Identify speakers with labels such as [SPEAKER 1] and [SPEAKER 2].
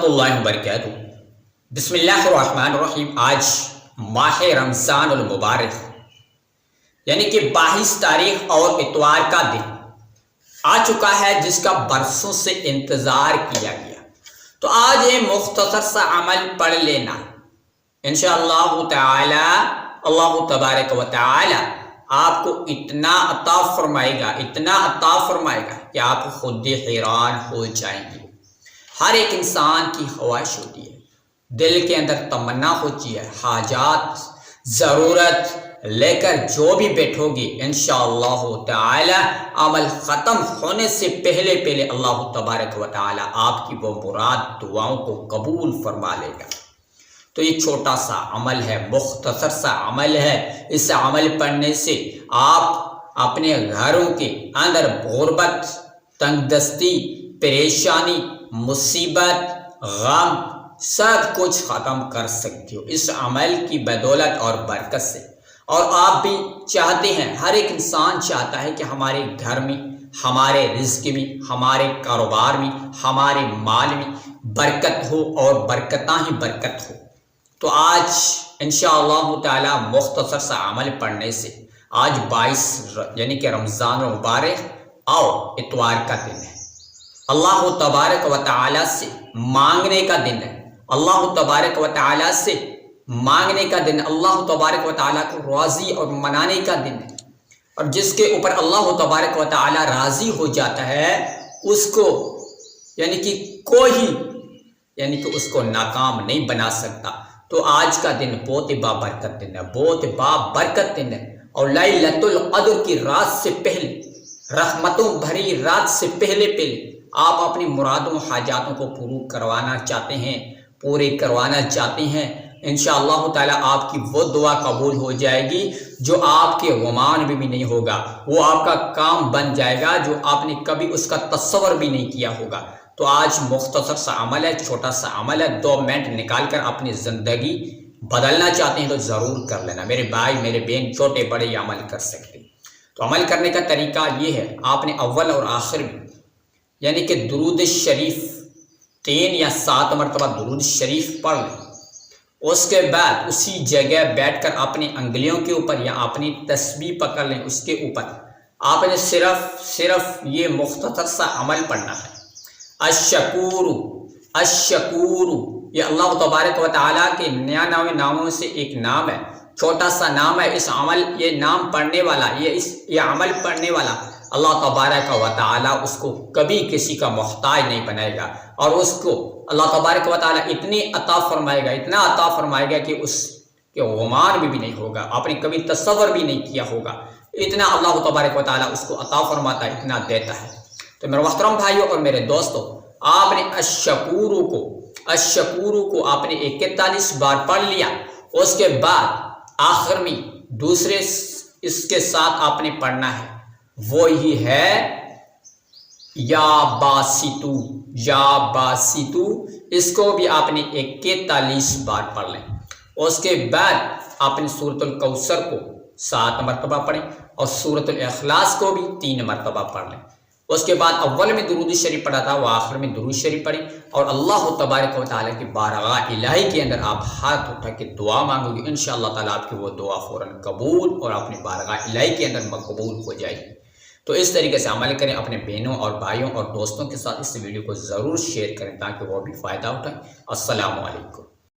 [SPEAKER 1] रहमतुल्लाहि वबरकातुहू। बिस्मिल्लाहिर्रहमानिर्रहीम। आज माह रमज़ान मुबारक यानी कि 22 तारीख और इतवार का दिन आ चुका है, जिसका बरसों से इंतज़ार किया गया। तो आज ये मुख्तसर सा अमल पढ़ लेना इंशाअल्लाह ताला। अल्लाह तबारक व ताला आपको इतना अता फरमाएगा कि आप खुद हैरान हो जाएंगे। हर एक इंसान की ख्वाहिश होती है, दिल के अंदर तमन्ना होती है, हाजात ज़रूरत लेकर जो भी बैठोगे इंशाअल्लाह ताला अमल ख़त्म होने से पहले पहले अल्लाह तबारक व ताला आपकी वो मुराद दुआओं को कबूल फरमा लेगा। तो ये छोटा सा अमल है, मुख्तसर सा अमल है। इस अमल पढ़ने से आप अपने घरों के अंदर गुर्बत, तंगदस्ती, परेशानी, मुसीबत, गम सब कुछ ख़त्म कर सकते हो इस अमल की बदौलत और बरकत से। और आप भी चाहते हैं, हर एक इंसान चाहता है कि हमारे घर में, हमारे रिज़्क़ में, हमारे कारोबार में, हमारे माल में बरकत हो और बरकतां ही बरकत हो। तो आज इंशाअल्लाह ताला मुख्तसर सा अमल पढ़ने से आज 22 यानी कि रमज़ान मुबारक और इतवार का दिन है। अल्लाह तबारक व ताला से मांगने का दिन है, अल्लाह तबारक व ताला से मांगने का दिन, अल्लाह तबारक व ताला को राज़ी और मनाने का दिन है। और जिसके ऊपर अल्लाह तबारक व ताला राज़ी हो जाता है उसको यानी कि कोई यानी कि उसको नाकाम नहीं बना सकता। तो आज का दिन बहुत ही बाबरकत दिन है, बहुत बाबरकत दिन है। और लैलतुल क़द्र की रात से पहले, रहमतों भरी रात से पहले पहले आप अपनी मुरादों हाजातों को पूरे करवाना चाहते हैं इंशाअल्लाह ताला आपकी वो दुआ कबूल हो जाएगी जो आपके गुमान में भी नहीं होगा। वो आपका काम बन जाएगा जो आपने कभी उसका तस्वर भी नहीं किया होगा। तो आज मुख्तसर सा अमल है, छोटा सा अमल है। 2 मिनट निकाल कर अपनी ज़िंदगी बदलना चाहते हैं तो ज़रूर कर लेना। मेरे भाई मेरे बहन छोटे बड़े ये अमल कर सकते हैं। तो अमल करने का तरीका ये है, आपने अव्वल और आखिर में यानी कि दुरूद शरीफ 3 या 7 मरतबा दुरूद शरीफ पढ़ लें। उसके बाद उसी जगह बैठकर अपनी अंगुलियों के ऊपर या अपनी तस्बीह पकड़ लें, उसके ऊपर आपने सिर्फ ये मुख्तसर सा अमल पढ़ना है। अश्शकूरु अश्शकूरु, ये अल्लाह तबारक व ताला के 99 नामों से एक नाम है, छोटा सा नाम है। इस अमल ये नाम पढ़ने वाला ये अमल पढ़ने वाला अल्लाह तबारक व ताला उसको कभी किसी का मोहताज नहीं बनाएगा। और उसको अल्लाह तबारक व ताला इतनी अता फरमाएगा, इतना अता फरमाएगा कि उसके गुमान में भी नहीं होगा, आपने कभी तस्वर भी नहीं किया होगा। इतना अल्लाह तबारक व ताला उसको अता फरमाता है, इतना देता है। तो मेरे मोहतरम भाइयों और मेरे दोस्तों, आपने अश्शकूरु को आपने 41 बार पढ़ लिया। उसके बाद आखिर में दूसरे इसके साथ आपने पढ़ना है, वो ही है या बासितू। इसको भी आपने 41 बार पढ़ लें। उसके बाद आपने सूरतुल कौसर को 7 मरतबा पढ़ें और सूरतुल इखलास को भी 3 मरतबा पढ़ लें। उसके बाद अव्वल में दुरूद शरीफ पढ़ा था, वो आखिर में दुरूद शरीफ पढ़ी। और अल्लाह तबारक व ताला की बारगाह इलाही के अंदर आप हाथ उठा के दुआ मांगोगे, इंशाअल्लाह ताला आपकी वो दुआ फ़ौरन कबूल और अपनी बारगाह इलाही के अंदर मकबूल हो जाएगी। तो इस तरीके से अमल करें, अपने बहनों और भाइयों और दोस्तों के साथ इस वीडियो को ज़रूर शेयर करें ताकि वो भी फ़ायदा उठाएं। अस्सलामु अलैकुम।